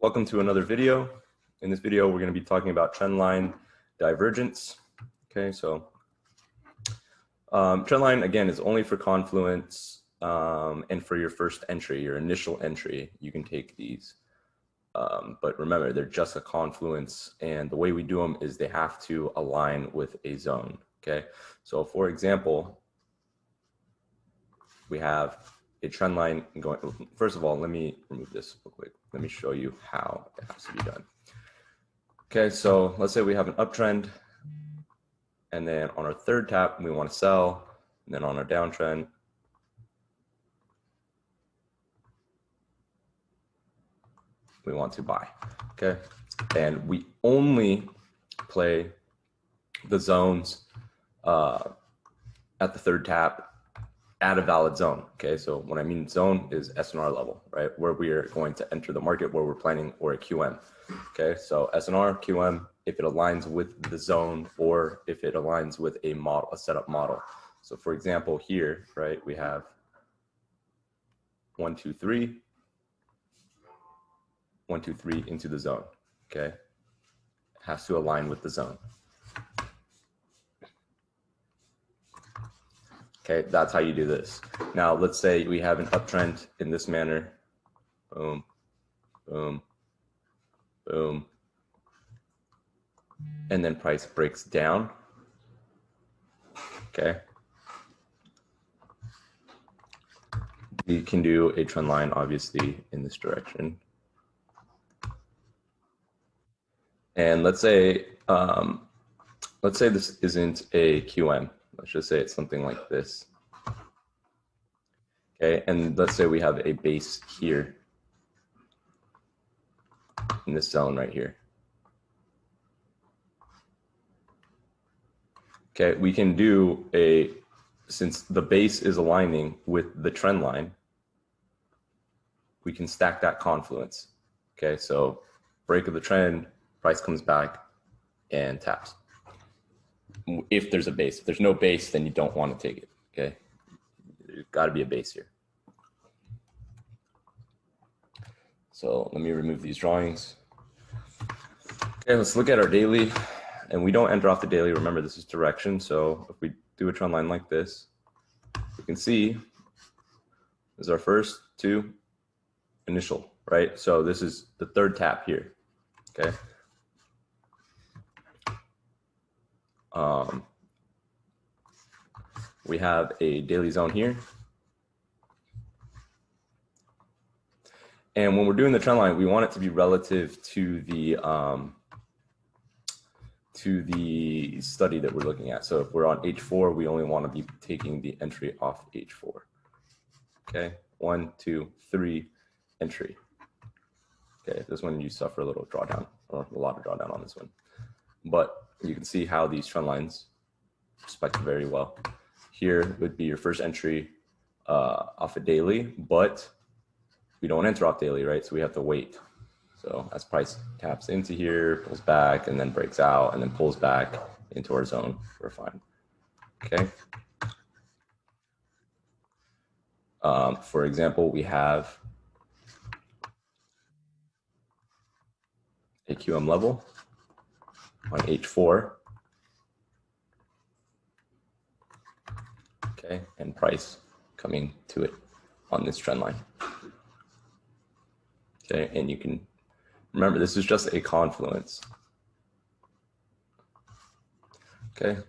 Welcome to another video. In this video, we're going to be talking about trendline divergence. Okay, so trendline, again, is only for confluence and for your first entry, your initial entry. You can take these. But remember, they're just a confluence, and the way we do them is they have to align with a zone. Okay, so for example, we have a trend line going. First of all, let me remove this real quick. Let me show you how it has to be done. Okay, so let's say we have an uptrend, and then on our third tap, we want to sell, and then on our downtrend, we want to buy. Okay, and we only play the zones at the third tap at a valid zone. Okay, so when I mean zone is SNR level, right? Where we are going to enter the market, where we're planning, or a QM. Okay, so SNR, QM, if it aligns with the zone or if it aligns with a model, a setup model. So for example, here, right, we have 1, 2, 3, 1, 2, 3 into the zone. Okay, it has to align with the zone. Okay, that's how you do this. Now, let's say we have an uptrend in this manner. Boom, boom, boom. And then price breaks down. Okay. We can do a trend line, obviously, in this direction. And let's say this isn't a QM. Let's just say it's something like this. Okay, and let's say we have a base here in this zone right here. Okay, we can do since the base is aligning with the trend line, we can stack that confluence. Okay, so break of the trend, price comes back and taps. If there's a base. If there's no base, then you don't want to take it. Okay, there's got to be a base here. So let me remove these drawings. Okay, let's look at our daily, and we don't enter off the daily. Remember, this is direction. So if we do a trend line like this, we can see this is our first two initial, right? So this is the third tap here. Okay. We have a daily zone here. And when we're doing the trend line, we want it to be relative to the study that we're looking at. So if we're on H4, we only want to be taking the entry off H4. Okay, 1, 2, 3, entry. Okay, this one you suffer a little drawdown, or a lot of drawdown on this one. But you can see how these trend lines respect very well. Here would be your first entry off a daily, but we don't enter off daily, right? So we have to wait. So as price taps into here, pulls back, and then breaks out, and then pulls back into our zone, we're fine. Okay. For example, we have a QM level on H4. Okay, and price coming to it on this trend line. Okay, and you can remember this is just a confluence. Okay,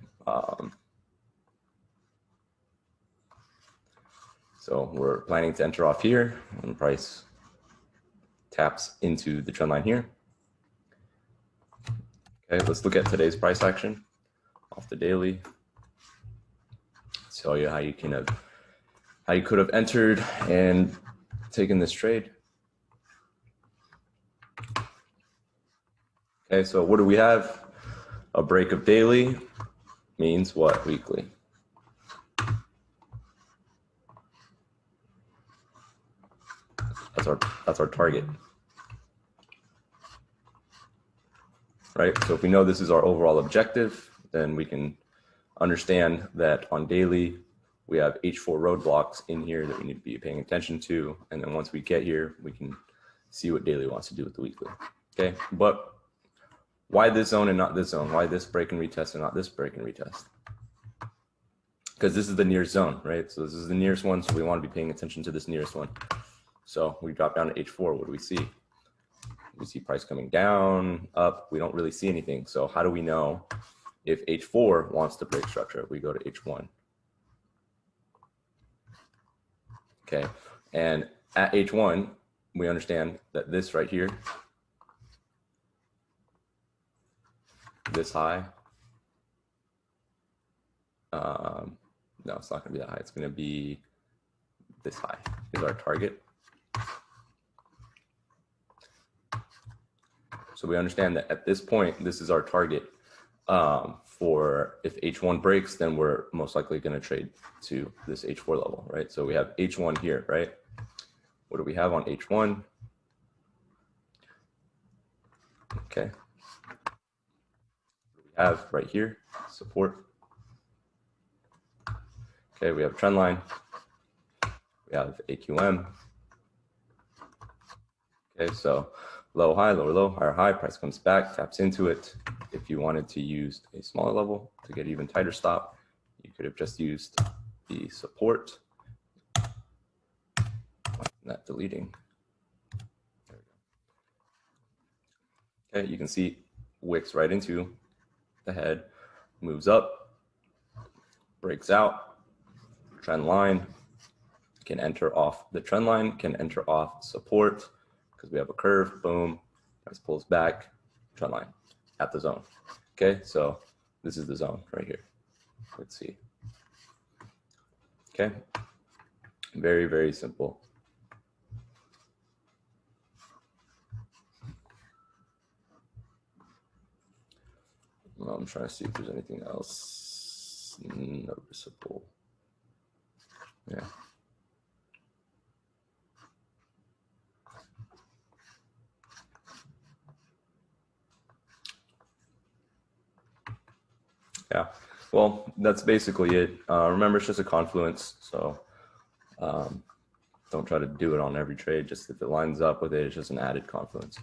so we're planning to enter off here when price taps into the trend line here. Okay, let's look at today's price action off the daily. Show you how you could have entered and taken this trade. Okay, so what do we have? A break of daily means what? Weekly. That's our target. Right? So if we know this is our overall objective, then we can understand that on daily, we have H4 roadblocks in here that we need to be paying attention to. And then once we get here, we can see what daily wants to do with the weekly. Okay, but why this zone and not this zone? Why this break and retest and not this break and retest? Because this is the nearest zone, right? So this is the nearest one, so we want to be paying attention to this nearest one. So we drop down to H4, what do we see? We see price coming down, up, we don't really see anything. So how do we know if H4 wants to break structure? We go to H1. Okay, and at H1, we understand that this right here, this high, no, it's not gonna be that high. It's gonna be this high is our target. So we understand that at this point, this is our target for if H1 breaks, then we're most likely gonna trade to this H4 level, right? So we have H1 here, right? What do we have on H1? Okay. We have right here, support. Okay, we have trend line. We have AQM. Okay, so low, high, lower, low, higher, high, price comes back, taps into it. If you wanted to use a smaller level to get even tighter stop, you could have just used the support. Not deleting. There we go. Okay, you can see wicks right into the head, moves up, breaks out, trend line, can enter off the trend line, can enter off support because we have a curve, boom, price pulls back, trend line at the zone. Okay, so this is the zone right here. Let's see. Okay, very, very simple. Well, I'm trying to see if there's anything else noticeable. Yeah. Yeah, well, that's basically it. Remember, it's just a confluence, so don't try to do it on every trade. Just if it lines up with it, it's just an added confluence.